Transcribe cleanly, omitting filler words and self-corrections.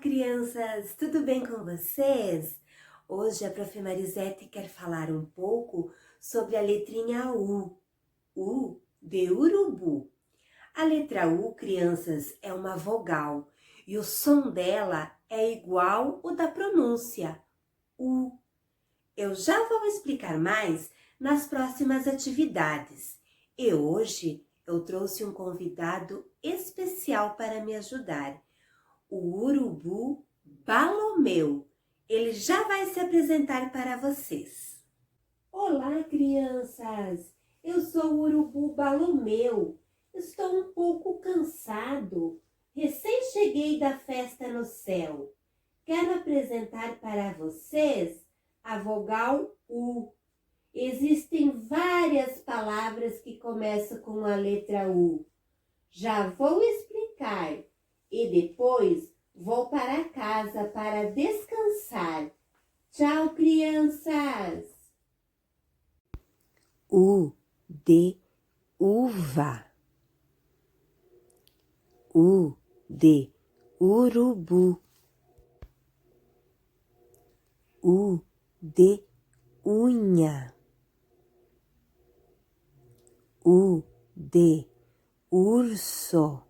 crianças! Tudo bem com vocês? Hoje a Prof. Marisete quer falar um pouco sobre a letrinha U. U de urubu. A letra U, crianças, é uma vogal e o som dela é igual o da pronúncia, U. Eu já vou explicar mais nas próximas atividades. E hoje eu trouxe um convidado especial para me ajudar. O urubu Balomeu. Ele já vai se apresentar para vocês. Olá, crianças! Eu sou o urubu Balomeu. Estou um pouco cansado. Recém cheguei da festa no céu. Quero apresentar para vocês a vogal U. Existem várias palavras que começam com a letra U. Já vou explicar. E depois vou para casa para descansar. Tchau, crianças! U de uva. U de urubu. U de unha. U de urso.